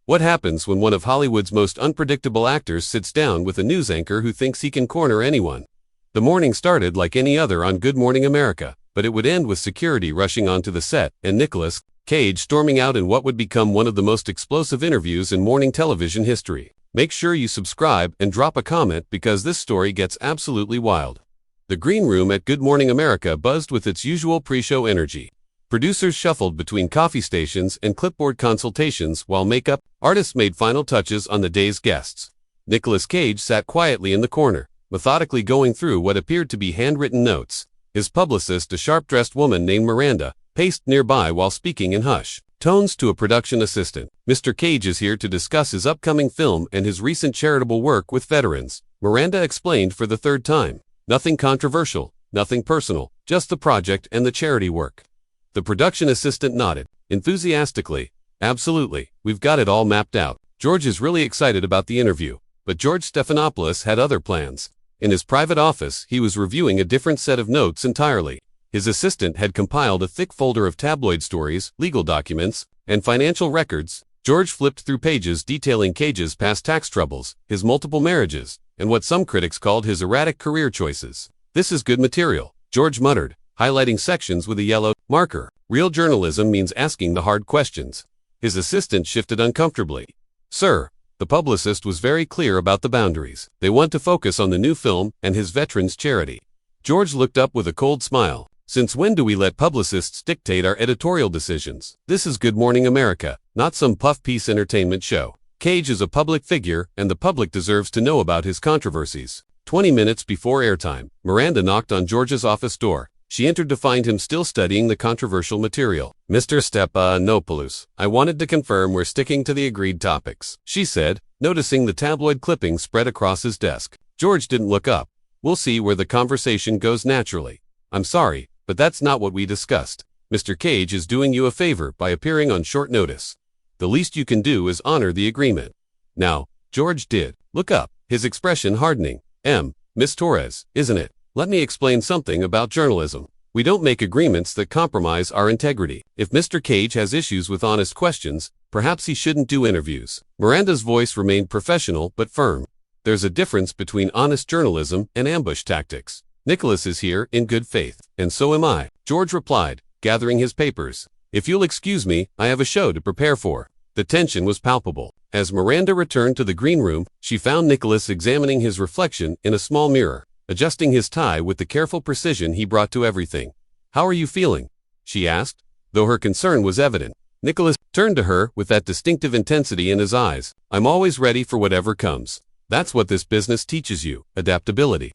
What happens when one of Hollywood's most unpredictable actors sits down with a news anchor who thinks he can corner anyone? The morning started like any other on Good Morning America, but it would end with security rushing onto the set and Nicolas Cage storming out in what would become one of the most explosive interviews in morning television history. Make sure you subscribe and drop a comment because this story gets absolutely wild. The green room at Good Morning America buzzed with its usual pre-show energy. Producers shuffled between coffee stations and clipboard consultations while makeup artists made final touches on the day's guests. Nicolas Cage sat quietly in the corner, methodically going through what appeared to be handwritten notes. His publicist, a sharp-dressed woman named Miranda, paced nearby while speaking in hushed tones to a production assistant. "Mr. Cage is here to discuss his upcoming film and his recent charitable work with veterans," Miranda explained for the third time. "Nothing controversial, nothing personal, just the project and the charity work." The production assistant nodded enthusiastically. "Absolutely, we've got it all mapped out." George is really excited about the interview, but George Stephanopoulos had other plans. In his private office, he was reviewing a different set of notes entirely. His assistant had compiled a thick folder of tabloid stories, legal documents, and financial records. George flipped through pages detailing Cage's past tax troubles, his multiple marriages, and what some critics called his erratic career choices. "This is good material," George muttered, highlighting sections with a yellow marker. "Real journalism means asking the hard questions." His assistant shifted uncomfortably. "Sir," the publicist was very clear about the boundaries. "They want to focus on the new film and his veterans' charity." George looked up with a cold smile. "Since when do we let publicists dictate our editorial decisions? This is Good Morning America, not some puff-piece entertainment show. Cage is a public figure, and the public deserves to know about his controversies." 20 minutes before airtime, Miranda knocked on George's office door. She entered to find him still studying the controversial material. "Mr. Stephanopoulos, I wanted to confirm we're sticking to the agreed topics," she said, noticing the tabloid clippings spread across his desk. George didn't look up. "We'll see where the conversation goes naturally. I'm sorry, but that's not what we discussed. Mr. Cage is doing you a favor by appearing on short notice. The least you can do is honor the agreement." Now, George did look up, his expression hardening. Miss Torres, isn't it? Let me explain something about journalism. We don't make agreements that compromise our integrity. If Mr. Cage has issues with honest questions, perhaps he shouldn't do interviews." Miranda's voice remained professional but firm. "There's a difference between honest journalism and ambush tactics. Nicolas is here in good faith, and so am I," George replied, gathering his papers. "If you'll excuse me, I have a show to prepare for." The tension was palpable. As Miranda returned to the green room, she found Nicolas examining his reflection in a small mirror, adjusting his tie with the careful precision he brought to everything. "How are you feeling?" she asked, though her concern was evident. Nicolas turned to her with that distinctive intensity in his eyes. "I'm always ready for whatever comes. That's what this business teaches you, adaptability."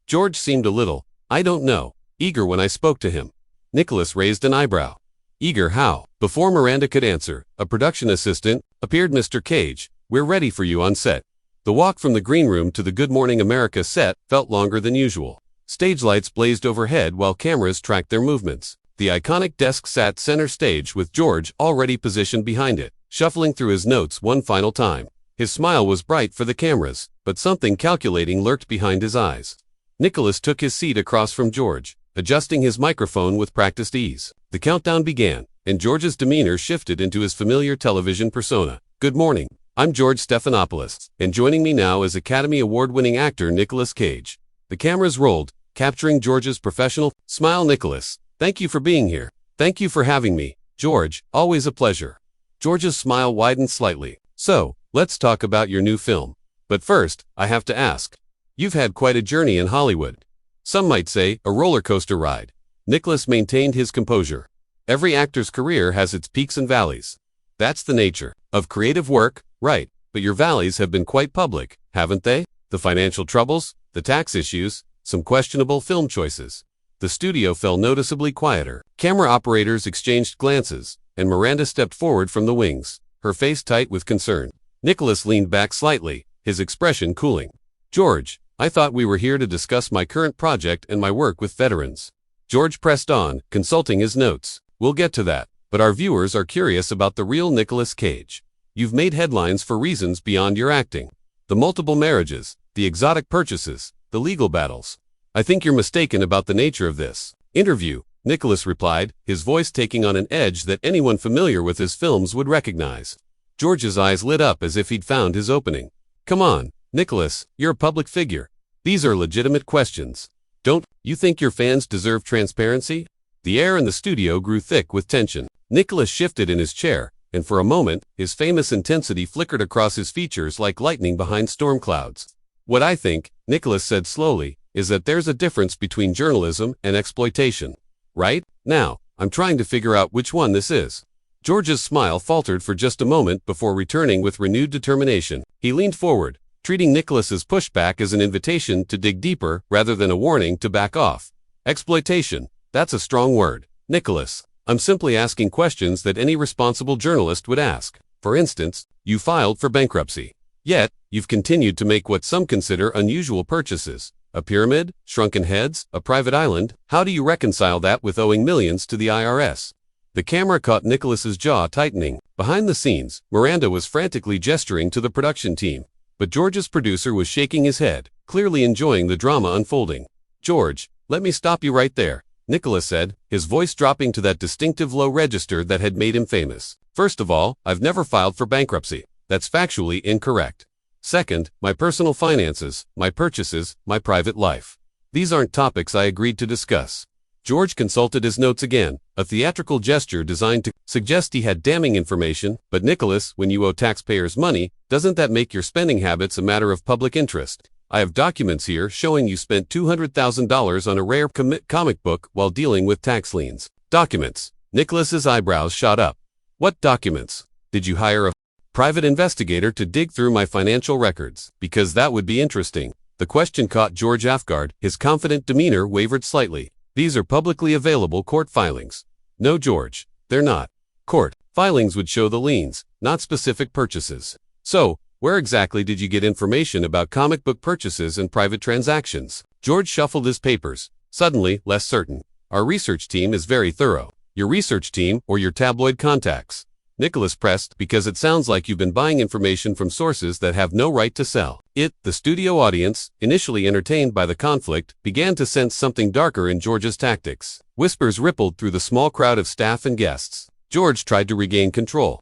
George seemed a little, I don't know, eager when I spoke to him. Nicolas raised an eyebrow. "Eager how?" Before Miranda could answer, a production assistant appeared. "Mr. Cage, we're ready for you on set." The walk from the green room to the Good Morning America set felt longer than usual. Stage lights blazed overhead while cameras tracked their movements. The iconic desk sat center stage with George already positioned behind it, shuffling through his notes one final time. His smile was bright for the cameras, but something calculating lurked behind his eyes. Nicolas took his seat across from George, adjusting his microphone with practiced ease. The countdown began, and George's demeanor shifted into his familiar television persona. "Good morning. I'm George Stephanopoulos, and joining me now is Academy Award-winning actor Nicolas Cage." The cameras rolled, capturing George's professional smile. "Nicolas, thank you for being here. Thank you for having me, George, always a pleasure." George's smile widened slightly. "So, let's talk about your new film. But first, I have to ask. You've had quite a journey in Hollywood. Some might say a roller coaster ride." Nicolas maintained his composure. "Every actor's career has its peaks and valleys. That's the nature of creative work, right? But your valleys have been quite public, haven't they? The financial troubles, the tax issues, some questionable film choices." The studio fell noticeably quieter. Camera operators exchanged glances, and Miranda stepped forward from the wings, her face tight with concern. Nicolas leaned back slightly, his expression cooling. "George, I thought we were here to discuss my current project and my work with veterans." George pressed on, consulting his notes. "We'll get to that, but our viewers are curious about the real Nicolas Cage. You've made headlines for reasons beyond your acting. The multiple marriages, the exotic purchases, the legal battles. I think you're mistaken about the nature of this interview," Nicolas replied, his voice taking on an edge that anyone familiar with his films would recognize. George's eyes lit up as if he'd found his opening. Come on, Nicholas, you're a public figure. These are legitimate questions. Don't you think your fans deserve transparency? The air in the studio grew thick with tension. Nicholas shifted in his chair, and for a moment, his famous intensity flickered across his features like lightning behind storm clouds. What I think, Nicholas said slowly, is that there's a difference between journalism and exploitation. Right? Now, I'm trying to figure out which one this is. George's smile faltered for just a moment before returning with renewed determination. He leaned forward, treating Nicholas's pushback as an invitation to dig deeper rather than a warning to back off. Exploitation. That's a strong word. Nicholas, I'm simply asking questions that any responsible journalist would ask. For instance, you filed for bankruptcy. Yet, you've continued to make what some consider unusual purchases. A pyramid, shrunken heads, a private island. How do you reconcile that with owing millions to the IRS? The camera caught Nicholas's jaw tightening. Behind the scenes, Miranda was frantically gesturing to the production team. But George's producer was shaking his head, clearly enjoying the drama unfolding. George, let me stop you right there, Nicholas said, his voice dropping to that distinctive low register that had made him famous. First of all, I've never filed for bankruptcy. That's factually incorrect. Second, my personal finances, my purchases, my private life. These aren't topics I agreed to discuss. George consulted his notes again, a theatrical gesture designed to suggest he had damning information. But Nicholas, when you owe taxpayers money, doesn't that make your spending habits a matter of public interest? I have documents here showing you spent $200,000 on a rare comic book while dealing with tax liens. Documents. Nicholas's eyebrows shot up. What documents? Did you hire a private investigator to dig through my financial records? Because that would be interesting. The question caught George off guard. His confident demeanor wavered slightly. These are publicly available court filings. No, George, they're not. Court filings would show the liens, not specific purchases. So, where exactly did you get information about comic book purchases and private transactions? George shuffled his papers, suddenly less certain. Our research team is very thorough. Your research team or your tabloid contacts? Nicholas pressed, because it sounds like you've been buying information from sources that have no right to sell it. The studio audience, initially entertained by the conflict, began to sense something darker in George's tactics. Whispers rippled through the small crowd of staff and guests. George tried to regain control.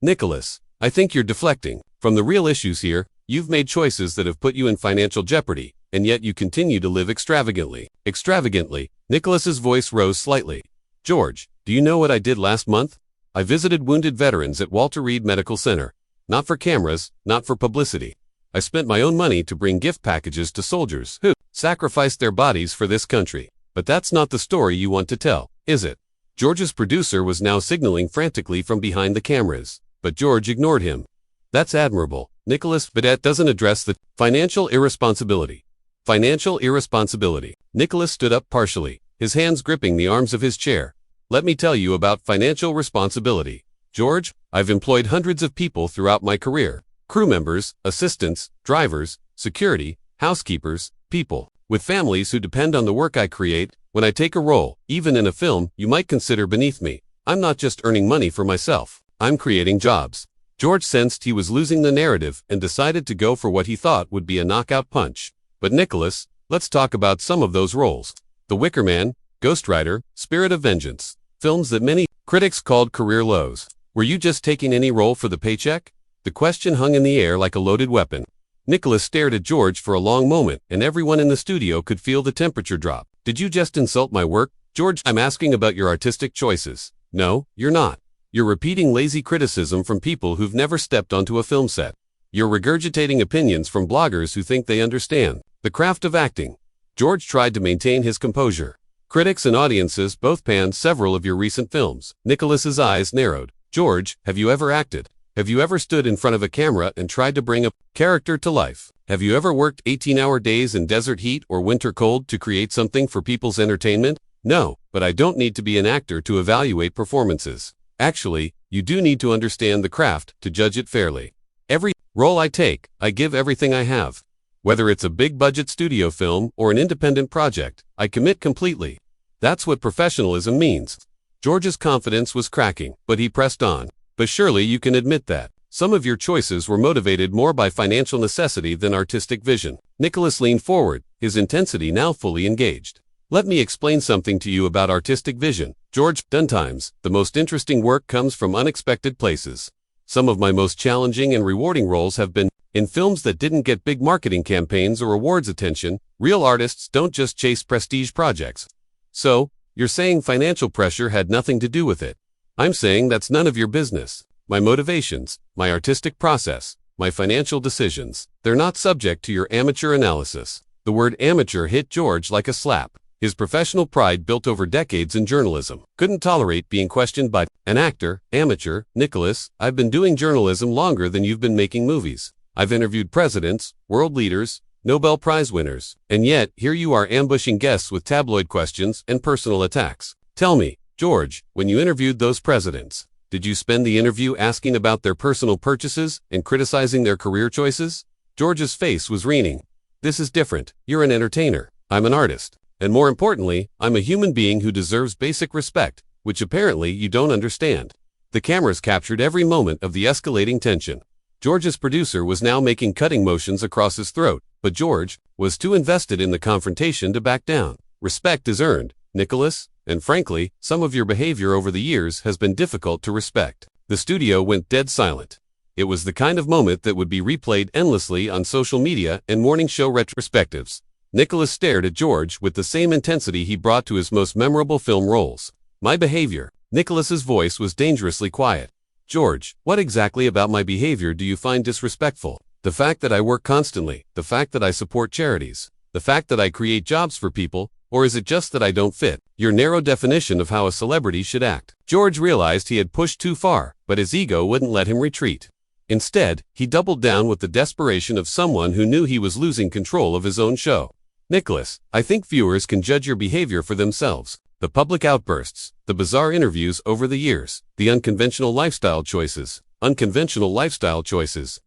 Nicholas, I think you're deflecting from the real issues here. You've made choices that have put you in financial jeopardy, and yet you continue to live extravagantly. Extravagantly, Nicholas's voice rose slightly. George, do you know what I did last month? I visited wounded veterans at Walter Reed Medical Center. Not for cameras, not for publicity. I spent my own money to bring gift packages to soldiers who sacrificed their bodies for this country. But that's not the story you want to tell, is it? George's producer was now signaling frantically from behind the cameras, but George ignored him. That's admirable, Nicholas, but that doesn't address the financial irresponsibility. Financial irresponsibility. Nicholas stood up partially, his hands gripping the arms of his chair. Let me tell you about financial responsibility. George, I've employed hundreds of people throughout my career. Crew members, assistants, drivers, security, housekeepers, people with families who depend on the work I create. When I take a role, even in a film, you might consider beneath me. I'm not just earning money for myself. I'm creating jobs. George sensed he was losing the narrative and decided to go for what he thought would be a knockout punch. But Nicholas, let's talk about some of those roles. The Wicker Man, Ghost Rider, Spirit of Vengeance. Films that many critics called career lows. Were you just taking any role for the paycheck? The question hung in the air like a loaded weapon. Nicholas stared at George for a long moment, and everyone in the studio could feel the temperature drop. Did you just insult my work? George, I'm asking about your artistic choices. No, you're not. You're repeating lazy criticism from people who've never stepped onto a film set. You're regurgitating opinions from bloggers who think they understand the craft of acting. George tried to maintain his composure. Critics and audiences both panned several of your recent films. Nicholas's eyes narrowed. George, have you ever acted? Have you ever stood in front of a camera and tried to bring a character to life? Have you ever worked 18-hour days in desert heat or winter cold to create something for people's entertainment? No, but I don't need to be an actor to evaluate performances. Actually, you do need to understand the craft to judge it fairly. Every role I take, I give everything I have. Whether it's a big-budget studio film or an independent project, I commit completely. That's what professionalism means. George's confidence was cracking, but he pressed on. But surely you can admit that some of your choices were motivated more by financial necessity than artistic vision. Nicholas leaned forward, his intensity now fully engaged. Let me explain something to you about artistic vision. George, sometimes the most interesting work comes from unexpected places. Some of my most challenging and rewarding roles have been in films that didn't get big marketing campaigns or awards attention. Real artists don't just chase prestige projects. So, you're saying financial pressure had nothing to do with it. I'm saying that's none of your business. My motivations, my artistic process, my financial decisions, they're not subject to your amateur analysis. The word amateur hit George like a slap. His professional pride built over decades in journalism couldn't tolerate being questioned by an actor. Amateur, Nicolas, I've been doing journalism longer than you've been making movies. I've interviewed presidents, world leaders, Nobel Prize winners, and yet here you are ambushing guests with tabloid questions and personal attacks. Tell me, George, when you interviewed those presidents, did you spend the interview asking about their personal purchases and criticizing their career choices? George's face was wreathing. This is different. You're an entertainer. I'm an artist. And more importantly, I'm a human being who deserves basic respect, which apparently you don't understand. The cameras captured every moment of the escalating tension. George's producer was now making cutting motions across his throat, but George was too invested in the confrontation to back down. Respect is earned, Nicolas, and frankly, some of your behavior over the years has been difficult to respect. The studio went dead silent. It was the kind of moment that would be replayed endlessly on social media and morning show retrospectives. Nicolas stared at George with the same intensity he brought to his most memorable film roles. My behavior. Nicolas's voice was dangerously quiet. George, what exactly about my behavior do you find disrespectful? The fact that I work constantly, the fact that I support charities, the fact that I create jobs for people, or is it just that I don't fit your narrow definition of how a celebrity should act? George realized he had pushed too far, but his ego wouldn't let him retreat. Instead, he doubled down with the desperation of someone who knew he was losing control of his own show. Nicolas, I think viewers can judge your behavior for themselves. The public outbursts, the bizarre interviews over the years, the unconventional lifestyle choices.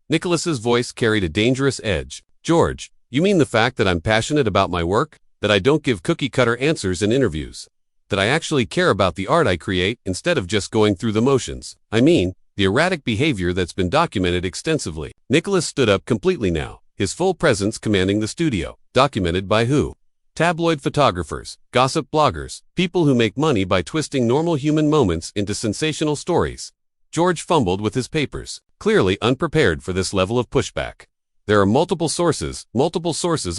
Nicolas's voice carried a dangerous edge. George, you mean the fact that I'm passionate about my work? That I don't give cookie-cutter answers in interviews? That I actually care about the art I create instead of just going through the motions? I mean, the erratic behavior that's been documented extensively. Nicolas stood up completely now, his full presence commanding the studio. Documented by who? Tabloid photographers, gossip bloggers, people who make money by twisting normal human moments into sensational stories. George fumbled with his papers, clearly unprepared for this level of pushback. There are multiple sources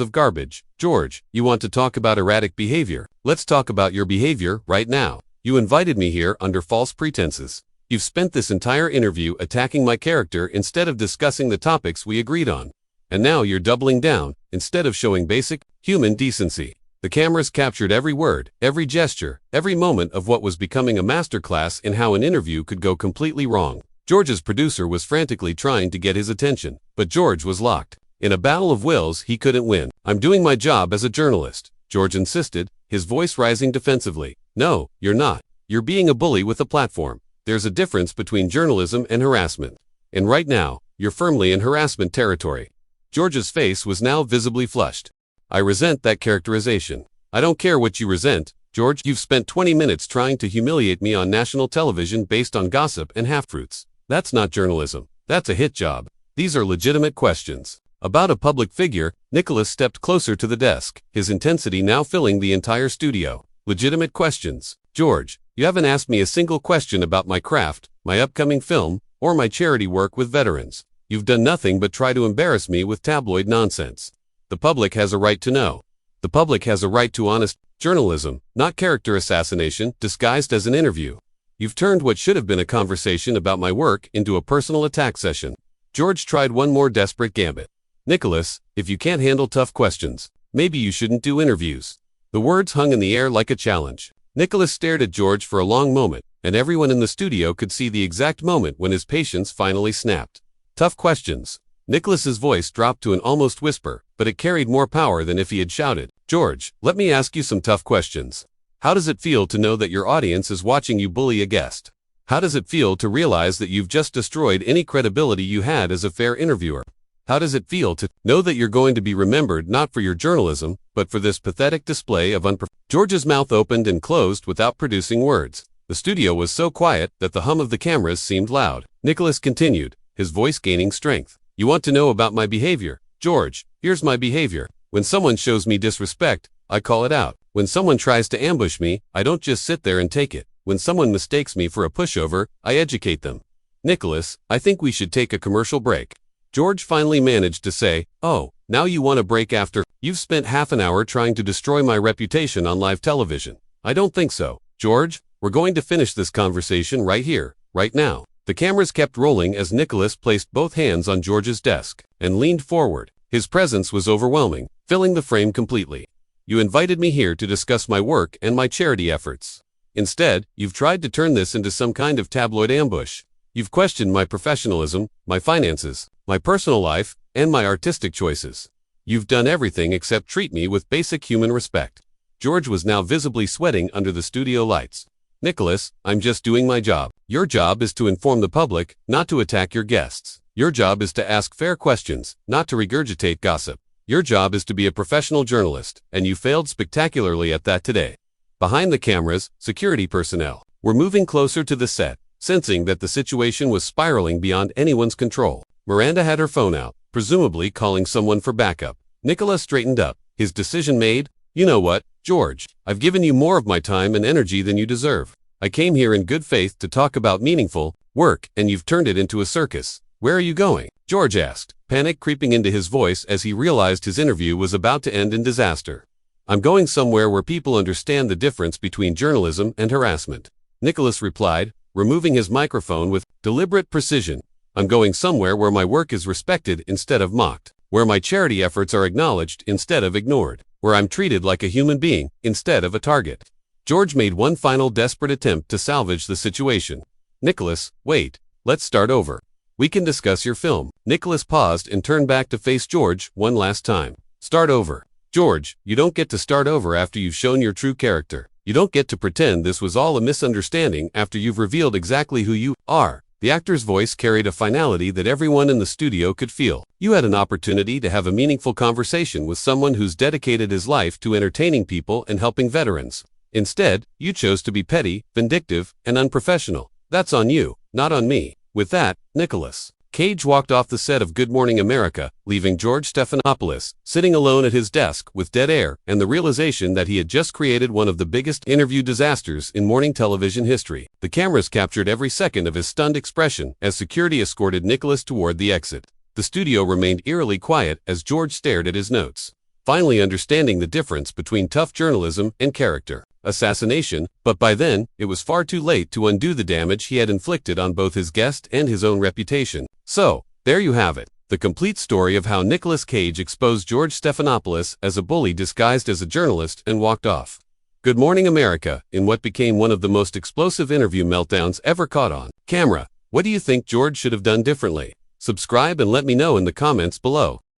of garbage. George, you want to talk about erratic behavior? Let's talk about your behavior right now. You invited me here under false pretenses. You've spent this entire interview attacking my character instead of discussing the topics we agreed on. And now you're doubling down, instead of showing basic, human decency. The cameras captured every word, every gesture, every moment of what was becoming a masterclass in how an interview could go completely wrong. George's producer was frantically trying to get his attention, but George was locked. In a battle of wills he couldn't win. I'm doing my job as a journalist, George insisted, his voice rising defensively. No, you're not. You're being a bully with a platform. There's a difference between journalism and harassment. And right now, you're firmly in harassment territory. George's face was now visibly flushed. I resent that characterization. I don't care what you resent, George. You've spent 20 minutes trying to humiliate me on national television based on gossip and half-truths. That's not journalism. That's a hit job. These are legitimate questions. About a public figure, Nicolas stepped closer to the desk, his intensity now filling the entire studio. Legitimate questions. George, you haven't asked me a single question about my craft, my upcoming film, or my charity work with veterans. You've done nothing but try to embarrass me with tabloid nonsense. The public has a right to know. The public has a right to honest journalism, not character assassination disguised as an interview. You've turned what should have been a conversation about my work into a personal attack session. George tried one more desperate gambit. Nicolas, if you can't handle tough questions, maybe you shouldn't do interviews. The words hung in the air like a challenge. Nicolas stared at George for a long moment, and everyone in the studio could see the exact moment when his patience finally snapped. Tough questions. Nicolas's voice dropped to an almost whisper, but it carried more power than if he had shouted. George, let me ask you some tough questions. How does it feel to know that your audience is watching you bully a guest? How does it feel to realize that you've just destroyed any credibility you had as a fair interviewer? How does it feel to know that you're going to be remembered not for your journalism, but for this pathetic display of George's mouth opened and closed without producing words. The studio was so quiet that the hum of the cameras seemed loud. Nicolas continued, his voice gaining strength. You want to know about my behavior? George, here's my behavior. When someone shows me disrespect, I call it out. When someone tries to ambush me, I don't just sit there and take it. When someone mistakes me for a pushover, I educate them. Nicholas, I think we should take a commercial break. George finally managed to say, "Oh, now you want a break after you've spent half an hour trying to destroy my reputation on live television." "I don't think so, George. We're going to finish this conversation right here, right now." The cameras kept rolling as Nicholas placed both hands on George's desk and leaned forward. His presence was overwhelming, filling the frame completely. "You invited me here to discuss my work and my charity efforts. Instead, you've tried to turn this into some kind of tabloid ambush. You've questioned my professionalism, my finances, my personal life, and my artistic choices. You've done everything except treat me with basic human respect." George was now visibly sweating under the studio lights. "Nicholas, I'm just doing my job. Your job is to inform the public, not to attack your guests. Your job is to ask fair questions, not to regurgitate gossip. Your job is to be a professional journalist, and you failed spectacularly at that today." Behind the cameras, security personnel were moving closer to the set, sensing that the situation was spiraling beyond anyone's control. Miranda had her phone out, presumably calling someone for backup. Nicolas straightened up, his decision made. "You know what, George, I've given you more of my time and energy than you deserve. I came here in good faith to talk about meaningful work, and you've turned it into a circus." "Where are you going?" George asked, panic creeping into his voice as he realized his interview was about to end in disaster. "I'm going somewhere where people understand the difference between journalism and harassment," Nicholas replied, removing his microphone with deliberate precision. "I'm going somewhere where my work is respected instead of mocked, where my charity efforts are acknowledged instead of ignored, where I'm treated like a human being instead of a target." George made one final desperate attempt to salvage the situation. "Nicholas, wait, let's start over. We can discuss your film." Nicholas paused and turned back to face George one last time. "Start over. George, you don't get to start over after you've shown your true character. You don't get to pretend this was all a misunderstanding after you've revealed exactly who you are." The actor's voice carried a finality that everyone in the studio could feel. "You had an opportunity to have a meaningful conversation with someone who's dedicated his life to entertaining people and helping veterans. Instead, you chose to be petty, vindictive, and unprofessional. That's on you, not on me." With that, Nicolas Cage walked off the set of Good Morning America, leaving George Stephanopoulos sitting alone at his desk with dead air and the realization that he had just created one of the biggest interview disasters in morning television history. The cameras captured every second of his stunned expression as security escorted Nicolas toward the exit. The studio remained eerily quiet as George stared at his notes, finally understanding the difference between tough journalism and character assassination, but by then, it was far too late to undo the damage he had inflicted on both his guest and his own reputation. So, there you have it, the complete story of how Nicolas Cage exposed George Stephanopoulos as a bully disguised as a journalist and walked off Good Morning America in what became one of the most explosive interview meltdowns ever caught on camera. What do you think George should have done differently? Subscribe and let me know in the comments below.